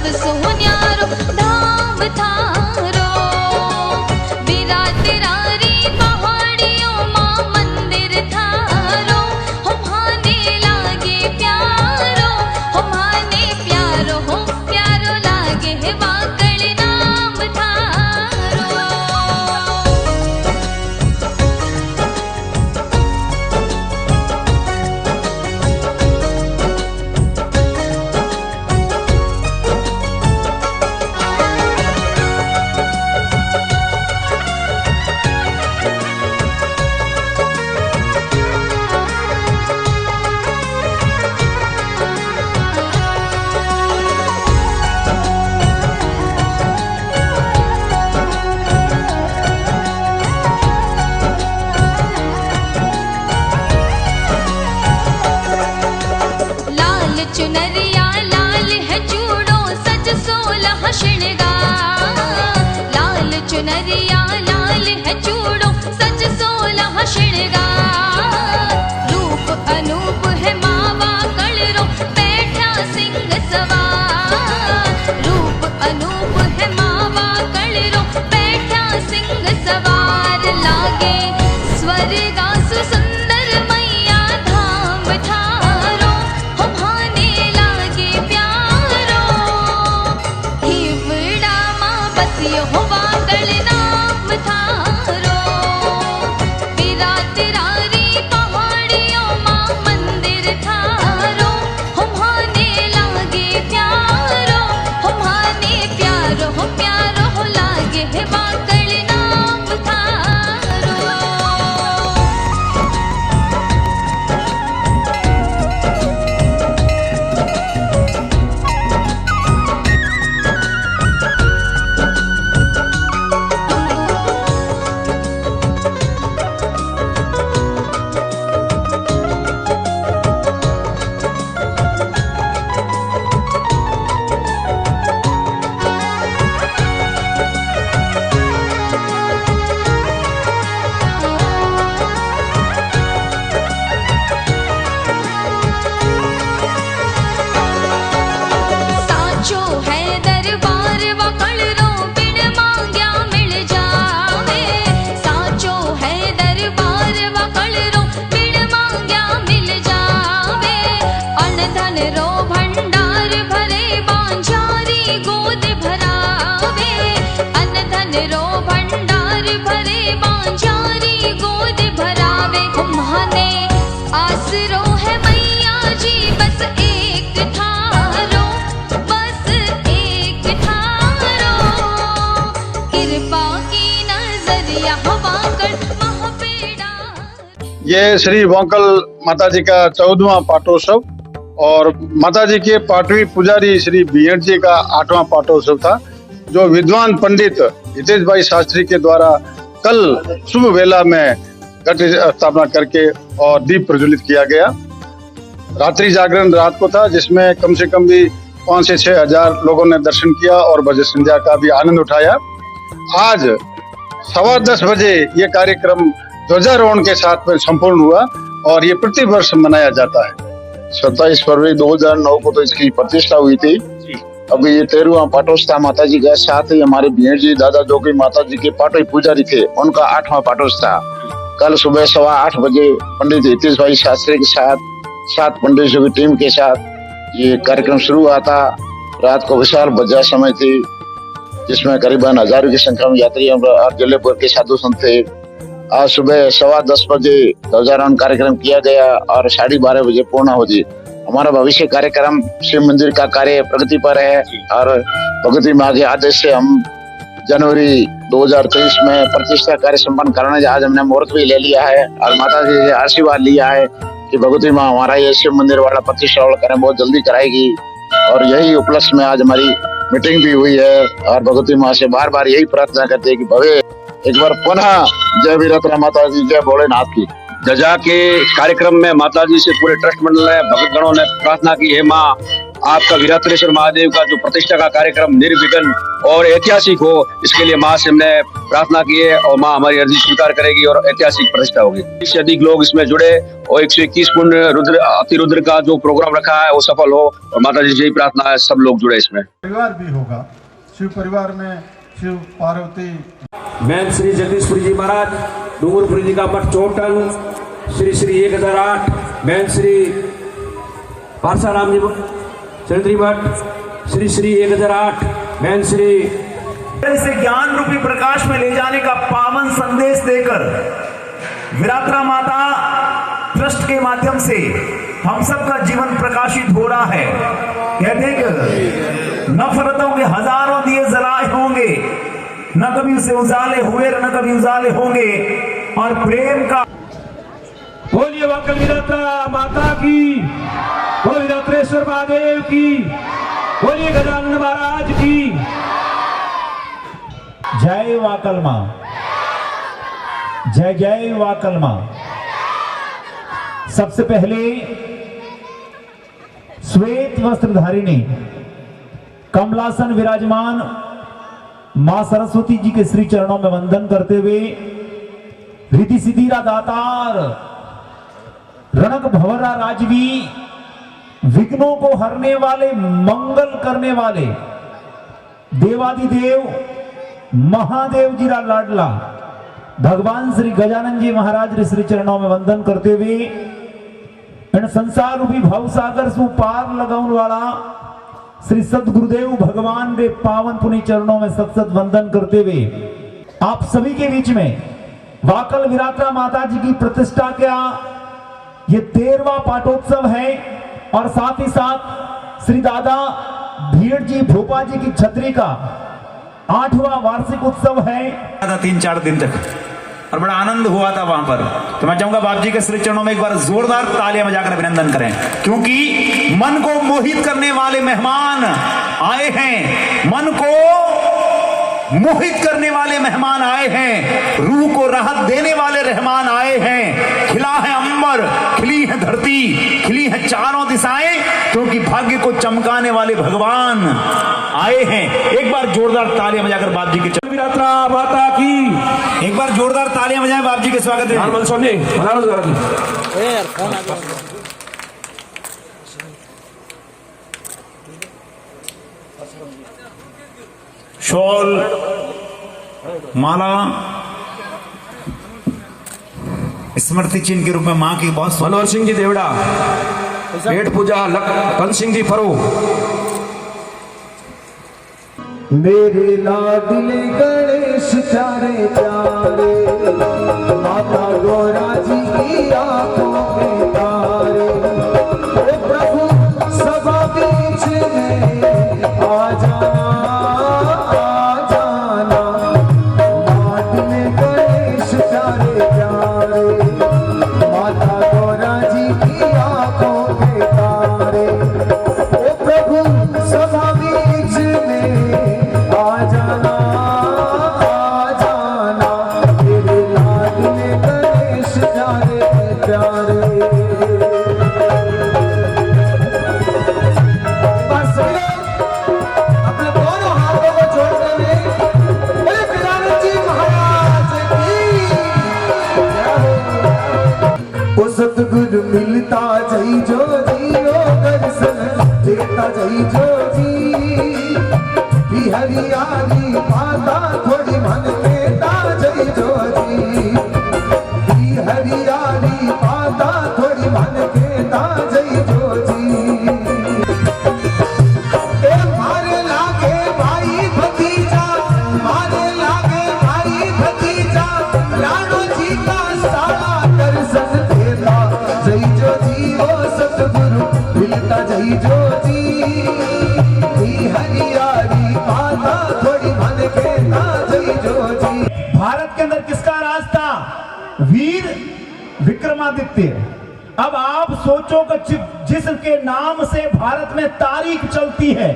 सबसो न्यारो धाम थारो। विराट रारी पहाड़ियों मां मंदिर थारो, हो माने लागे प्यारो, हो माने प्यारो, हो प्यारो लागे है वाकड़ नाम थारो। चुनरिया लाल है चूड़ों सज 16 श्रृंगार। लाल चुनरिया लाल है चूड़ों सज 16 श्रृंगार। रूप अनूप है मावा कलरो बैठा सिंह सवार। रूप अनूप है मावा कलरो बैठा सिंह सवार। लागे स्वर्गा सुंदर मैया धाम थारो, हो भाने लागे प्यारो। हिवड़ा मां बसियो हो वाकड़ नाम थारो। विराट रारी पहाड़ियों मां मंदिर थारो, हो भाने लागे प्यारो, हो भाने प्यारो, हो प्यारो हो लागे है वाकड़ नाम थारो। साचो है दरबार वकड़रो बिन मांग्या मिल जावे। साचो है दरबार वकड़रो बिन मांग्या मिल जावे। अन धन रो भंडार भरे बांझारी गोद भरावे। अन धन रो भंडार भरे बांझारी गोद भरावे। माने आसरो है मैया जी बस एक थारो, बस एक थारो। कृपा की नजरिया हवा कर महापेड़ा। ये श्री भोंकल माता जी का 14वां पाटोत्सव और माता जी के पाटवी पुजारी श्री बीएड जी का 8वां पाटोत्सव था, जो विद्वान पंडित हितेश भाई शास्त्री के द्वारा कल शुभ वेला में घट स्थापना करके और दीप प्रज्वलित किया गया। रात्रि जागरण रात को था, जिसमें कम से कम भी 5 से 6 हजार लोगों ने दर्शन किया और भजन संध्या का भी आनंद उठाया। आज 10:15 बजे ये कार्यक्रम ध्वजारोहण के साथ में संपूर्ण हुआ और ये प्रतिवर्ष मनाया जाता है। 27 फरवरी 2009 को तो इसकी प्रतिष्ठा हुई थी। अभी ये 13वां पाटोत्सव माता जी का, साथ ही हमारे बीएड जी दादा जो कि माता जी के पाटवी पुजारी थे, उनका 8वां पाटोत्सव कल सुबह 8:15 बजे पंडित हितेश भाई शास्त्री के साथ 7 पंडितों की टीम के साथ ये कार्यक्रम शुरू हुआ था। रात को विशाल बजा समय थी, जिसमें करीबन हजारों की संख्या में यात्री और जिले भर के साधु संत थे। आज सुबह 10:15 बजे ध्वजारोहण कार्यक्रम किया गया और 12:30 बजे पूर्णाहुति। हमारा भविष्य कार्यक्रम शिव मंदिर का कार्य प्रगति पर है और भगवती माँ के आदेश से हम जनवरी 2023 में प्रतिष्ठा कार्य संपन्न कराने आज हमने मुहूर्त भी ले लिया है और माता जी से आशीर्वाद लिया है कि भगवती माँ हमारा ये शिव मंदिर वाला प्रतिष्ठा वाला कार्य बहुत जल्दी कराएगी। और यही उपलक्ष्य में आज हमारी मीटिंग भी हुई है और भगवती माँ से बार बार यही प्रार्थना करते हैं कि भवे एक बार पुनः जय वीरत्रा माता जी, जय भोलेनाथ की। ध्वजा के कार्यक्रम में माता जी से पूरे ट्रस्ट मंडल ने भक्तगणों ने प्रार्थना की, हे माँ आपका वीरत्रेश्वर महादेव का जो प्रतिष्ठा का कार्यक्रम निर्विघ्न और ऐतिहासिक हो, इसके लिए माँ से हमने प्रार्थना की है और माँ हमारी अर्जी स्वीकार करेगी और ऐतिहासिक प्रतिष्ठा होगी। इससे अधिक लोग इसमें जुड़े और 121 कुंड रुद्र अतिरुद्र का जो प्रोग्राम रखा है वो सफल हो और माता जी यही प्रार्थना है सब लोग जुड़े इसमें। परिवार भी होगा, शिव परिवार में शिव पार्वती। मैं श्री जगदीशपुरी जी महाराज डूंगरपुरी जी का मठ चोटन श्री श्री 1008 मैं श्री पारसाराम जी चंद्री मठ श्री श्री 1008 मैं श्री इसे ज्ञान रूपी प्रकाश में ले जाने का पावन संदेश देकर विरात्रा माता ट्रस्ट के माध्यम से हम सबका जीवन प्रकाशित हो रहा है। कहते कि नफरतों के हजारों दिए जलाए होंगे, न कभी उसे उजाले हुए न कभी उजाले होंगे, और प्रेम का बोलिए वाकल विरात्रा माता की, बोलिए विरात्रेश्वर महादेव की, बोलिए गजानन महाराज की जय वाकल मां, जय जय वाकल मां। सबसे पहले श्वेत वस्त्रधारिणी कमलासन विराजमान मां सरस्वती जी के श्री चरणों में वंदन करते हुए रिद्धि सिद्धिरा दातार रणक भवरा राजवी विघ्नों को हरने वाले मंगल करने वाले देवादिदेव महादेव जी रा लाडला भगवान श्री गजानन जी महाराज रे श्री चरणों में वंदन करते हुए इन संसार रूपी भव सागर सु पार लगाउन वाला श्री सदगुरुदेव भगवान रे पावन पुनि चरणों में सत सत वंदन करते हुए आप सभी के बीच में वाकल विरात्रा माता जी की प्रतिष्ठा का ये 13वां पाटोत्सव है और साथ ही साथ श्री दादा भीड़ जी भोपा जी की छतरी का 8वां वार्षिक उत्सव है। 3-4 दिन तक और बड़ा आनंद हुआ था वहां पर। तो मैं चाहूंगा बाप जी के श्री चरणों में एक बार जोरदार तालियां बजाकर अभिनंदन करें, क्योंकि मन को मोहित करने वाले मेहमान आए हैं, मन को मोहित करने वाले मेहमान आए हैं, रूह को राहत देने वाले रहमान आए हैं। खिला है अंबर, खिली है धरती, खिली है चारों दिशाएं, क्योंकि भाग्य को चमकाने वाले भगवान आए हैं। एक बार जोरदार तालियां बजाकर बाप जी के विरात्रा माता की, एक बार जोरदार तालियां बजाएं बाप जी के स्वागत में। शॉल, माला, स्मृति चिन्ह के रूप में मां की बहुत। मनोहर सिंह जी देवड़ा, पेट पूजा कंस सिंह जी फरो। मेरे लाडले गणेश प्यारे प्यारे माता गौरा जी की आंखों में तारे, ओ प्रभु सभा बीच में आ जाना आ जाना। लाडले गणेश प्यारे प्यारे माता गौरा जी की आंखों में तारे, ओ प्रभु सभा बीच में आ जाना तेरे लाडले गणेश प्यारे प्यारे। बस अपने दोनों हाथों को जोड़ते हुए बोले गजानन जी महाराज की जय। ओ सतगुरु मिलता जई जो जी, ओ दर्शन देता जई जो जी, हरियाली माता थोड़ी मन देता जय जो जी, हरियाली माता थोड़ी मन देता जय जो जी। मारे लागे भाई भतीजा, मारे लागे भाई भतीजा, राणो जी का सारा दर्शन देता जय जो जी, ओ सतगुरु मिलता जय जो जी, हरियाली माता थोड़ी मन कहता जय जो जी। भारत के अंदर किसका राज था? वीर विक्रमादित्य। अब आप सोचो कि जिसके नाम से भारत में तारीख चलती है,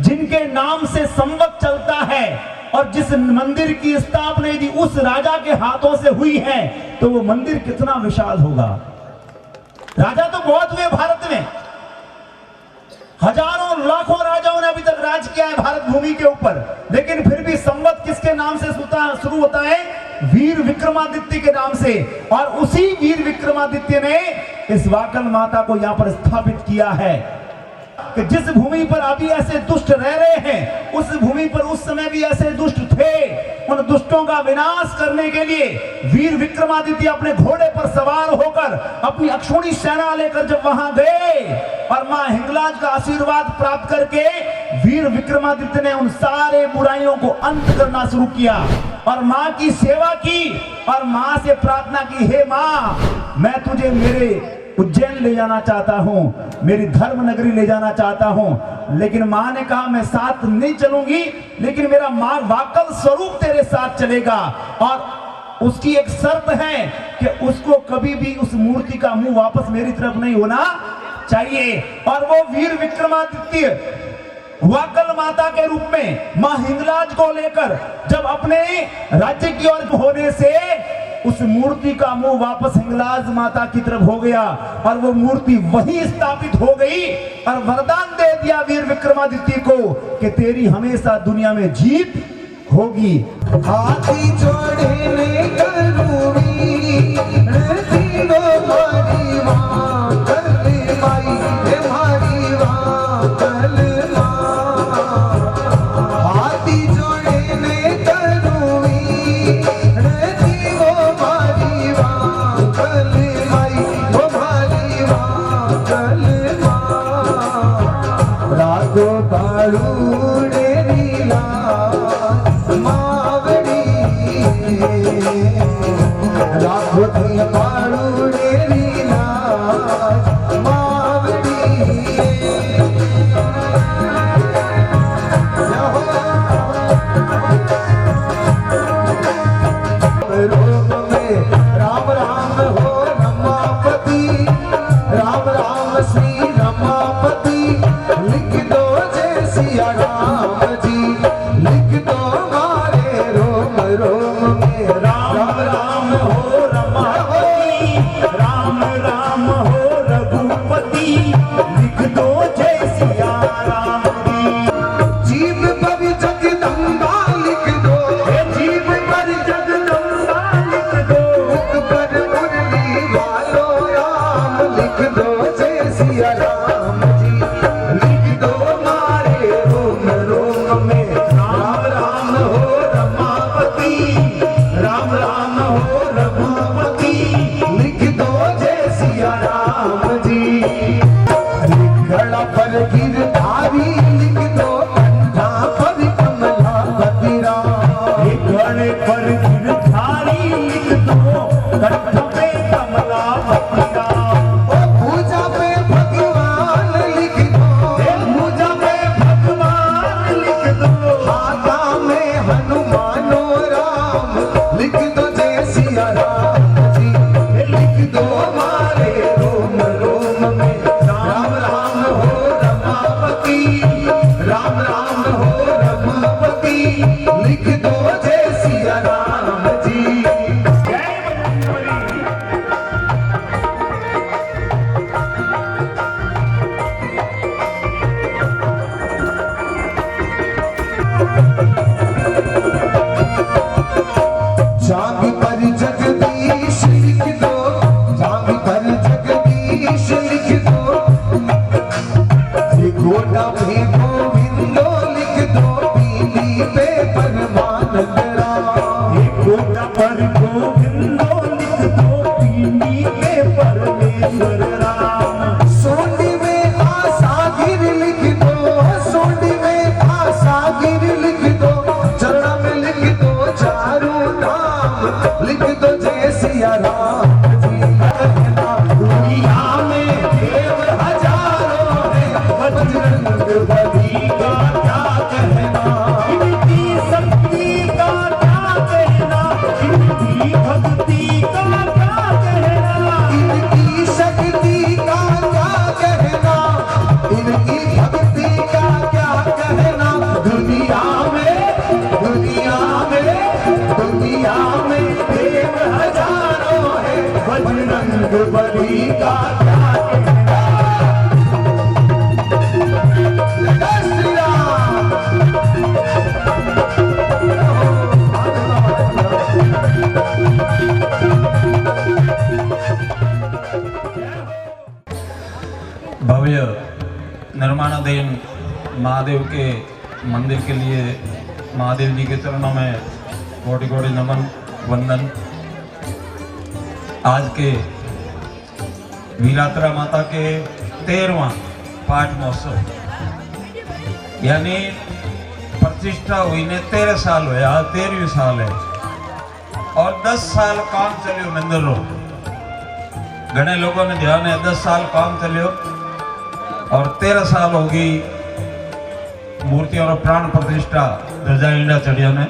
जिनके नाम से संवत चलता है, और जिस मंदिर की स्थापना यदि उस राजा के हाथों से हुई है तो वो मंदिर कितना विशाल होगा। राजा तो बहुत हुए भारत में, हजारों लाखों राजाओं ने अभी तक राज किया है भारत भूमि के ऊपर, लेकिन फिर भी संवत किसके नाम से शुरू होता है? वीर विक्रमादित्य के नाम से। और उसी वीर विक्रमादित्य ने इस वाकल माता को यहां पर स्थापित किया है कि जिस भूमि पर अभी ऐसे दुष्ट रह रहे हैं, उस भूमि पर उस समय भी ऐसे दुष्ट थे। उन दुष्टों का विनाश करने के लिए वीर विक्रमादित्य अपने घोड़े पर सवार होकर अपनी अक्षौणी सेना लेकर जब वहां गए और मां हिंगलाज का आशीर्वाद प्राप्त करके वीर विक्रमादित्य ने उन सारे बुराइयों को अंत करना शुरू किया और मां की सेवा की और मां से प्रार्थना की, हे मां, मैं तुझे मेरे उज्जैन ले जाना चाहता हूं, मेरी धर्म नगरी ले जाना चाहता हूं। लेकिन मां ने कहा मैं साथ नहीं चलूंगी, लेकिन मेरा मां वाकल स्वरूप तेरे साथ चलेगा। और उसकी एक शर्त है कि उसको कभी भी उस मूर्ति का मुंह वापस मेरी तरफ नहीं होना चाहिए। और वो वीर विक्रमादित्य वाकल माता के रूप में मां हिंगलाज को लेकर जब अपने राज्य की ओर होने से उस मूर्ति का मुंह वापस हिंगलाज माता की तरफ हो गया और वो मूर्ति वहीं स्थापित हो गई और वरदान दे दिया वीर विक्रमादित्य को कि तेरी हमेशा दुनिया में जीत होगी। हाथी जोड़े करूंगी तीनों मारी वाकल माई, मारी वाकल माँ। हाथी जोड़े करूंगी तीनों मारी वाकल माई, मारी वाकल माँ। रातो कालूड़े नीला मावड़ी, राघोती पाड़ूड़े लीला मावड़ी। रोम में राम राम हो रमापति, राम राम श्री रमापति। लिख दो जय सिया राम जी, लिख दो मारे रोम रोम में राम राम हो रमापति, राम राम हो रघुपति। लिख दो जय सिया राम की। जीव पर जगदम्बा लिख दो, जीव पर जगदम्बा लिख दो, मुख पर मुरली वालो राम। लिख दो जय सिया राम जी, लिख दो मारे रोम रोम में राम राम हो रमापति, राम राम हो रघुपति। लिख दो जय सिया राम जी। लिखड़ा पर गिरधारी लिख दो, कंठा पर कमलापति राम। घड़े पर गिरधारी लिख दो, कंठ पे कमलापति राम। ओ पूजा पे भगवान लिख दो, पूजा पे भगवान लिख दो, हाथा में हनुमानो राम। लिख दो जय सिया राम जी, लिख दो मारे रोम रोम में राम राम हो रमापति, राम राम हो रघुपति। लिख दो जय सिया राम जी। जय बजरंगबली। जाग पर जगदीश लिख दो, जाग पर जगदीश लिख दो। गोटा पे गोविंदो लिख दो, पीली पे परमानंद राम। गोटा पर गोविंदो लिख दो, पीली पे परमेश्वर राम। सोंडी में आसागिर लिख दो, सोंडी में आसागिर लिख दो। चरण में लिख दो चारों नाम, लिख दो जय सिया राम जी। दुनिया में देव हजारों हैं, बजरंगबली का क्या कहना। इनकी शक्ति का क्या कहना, इनकी भक्ति का क्या कहना। इनकी शक्ति का क्या कहना, इनकी भक्ति का क्या कहना। दुनिया में, दुनिया में, दुनिया में देव हजारों हैं, बजरंगबली का क्या कहना। भव्य निर्माणाधीन महादेव के मंदिर के लिए महादेव जी के चरणों में कोटि कोटि नमन वंदन। आज के वीरात्रा माता के 13वां पाठ महोत्सव यानी प्रतिष्ठा हुई ने 13 साल हुए, आज 13वीं साल है और 10 साल काम चलियो मंदिर रो। घने लोगों ने ध्यान है 10 साल काम चलियो और 13 साल होगी मूर्तियों और प्राण प्रतिष्ठा ध्वजा इंडा चढ़िया ने।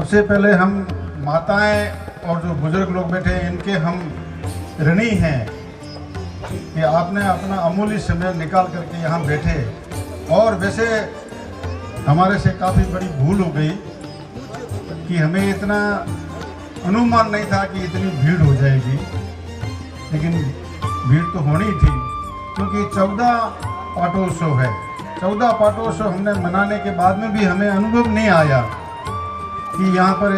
सबसे पहले हम माताएं और जो बुजुर्ग लोग बैठे हैं इनके हम ऋणी हैं कि आपने अपना अमूल्य समय निकाल करके यहाँ बैठे। और वैसे हमारे से काफ़ी बड़ी भूल हो गई कि हमें इतना अनुमान नहीं था कि इतनी भीड़ हो जाएगी, लेकिन भीड़ तो होनी थी क्योंकि 14 पाटोत्सव है। 14 पाटोत्सव हमने मनाने के बाद में भी हमें अनुभव नहीं आया कि यहाँ पर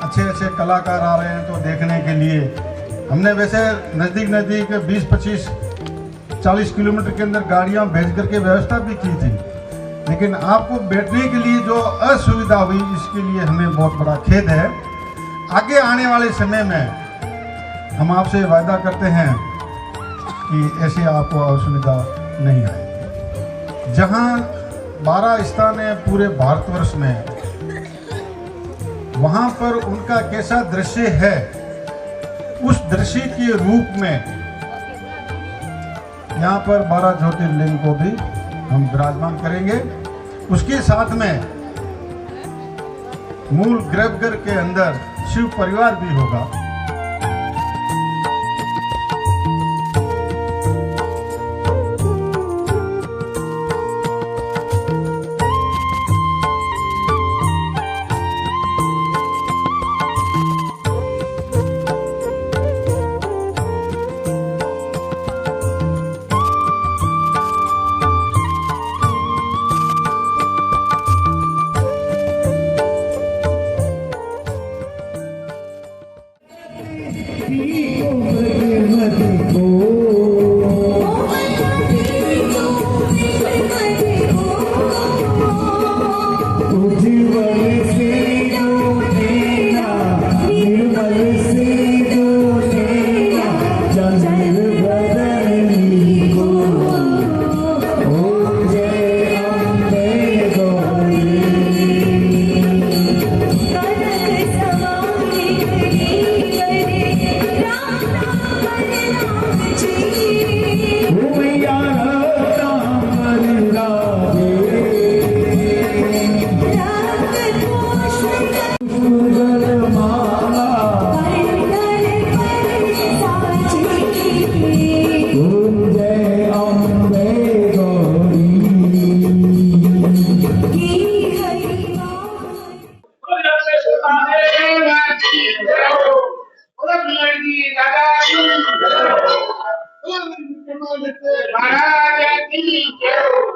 अच्छे अच्छे कलाकार आ रहे हैं तो देखने के लिए। हमने वैसे नज़दीक 20-25 40 किलोमीटर के अंदर गाड़ियाँ भेज करके व्यवस्था भी की थी, लेकिन आपको बैठने के लिए जो असुविधा हुई इसके लिए हमें बहुत बड़ा खेद है। आगे आने वाले समय में हम आपसे वादा करते हैं कि ऐसी आपको असुविधा नहीं आएगी। जहाँ 12 स्थान है पूरे भारतवर्ष में, वहाँ पर उनका कैसा दृश्य है, उस दृश्य के रूप में यहाँ पर 12 ज्योतिर्लिंग को भी हम विराजमान करेंगे। उसके साथ में मूल गर्भगृह के अंदर शिव परिवार भी होगा। महाराज की जय हो।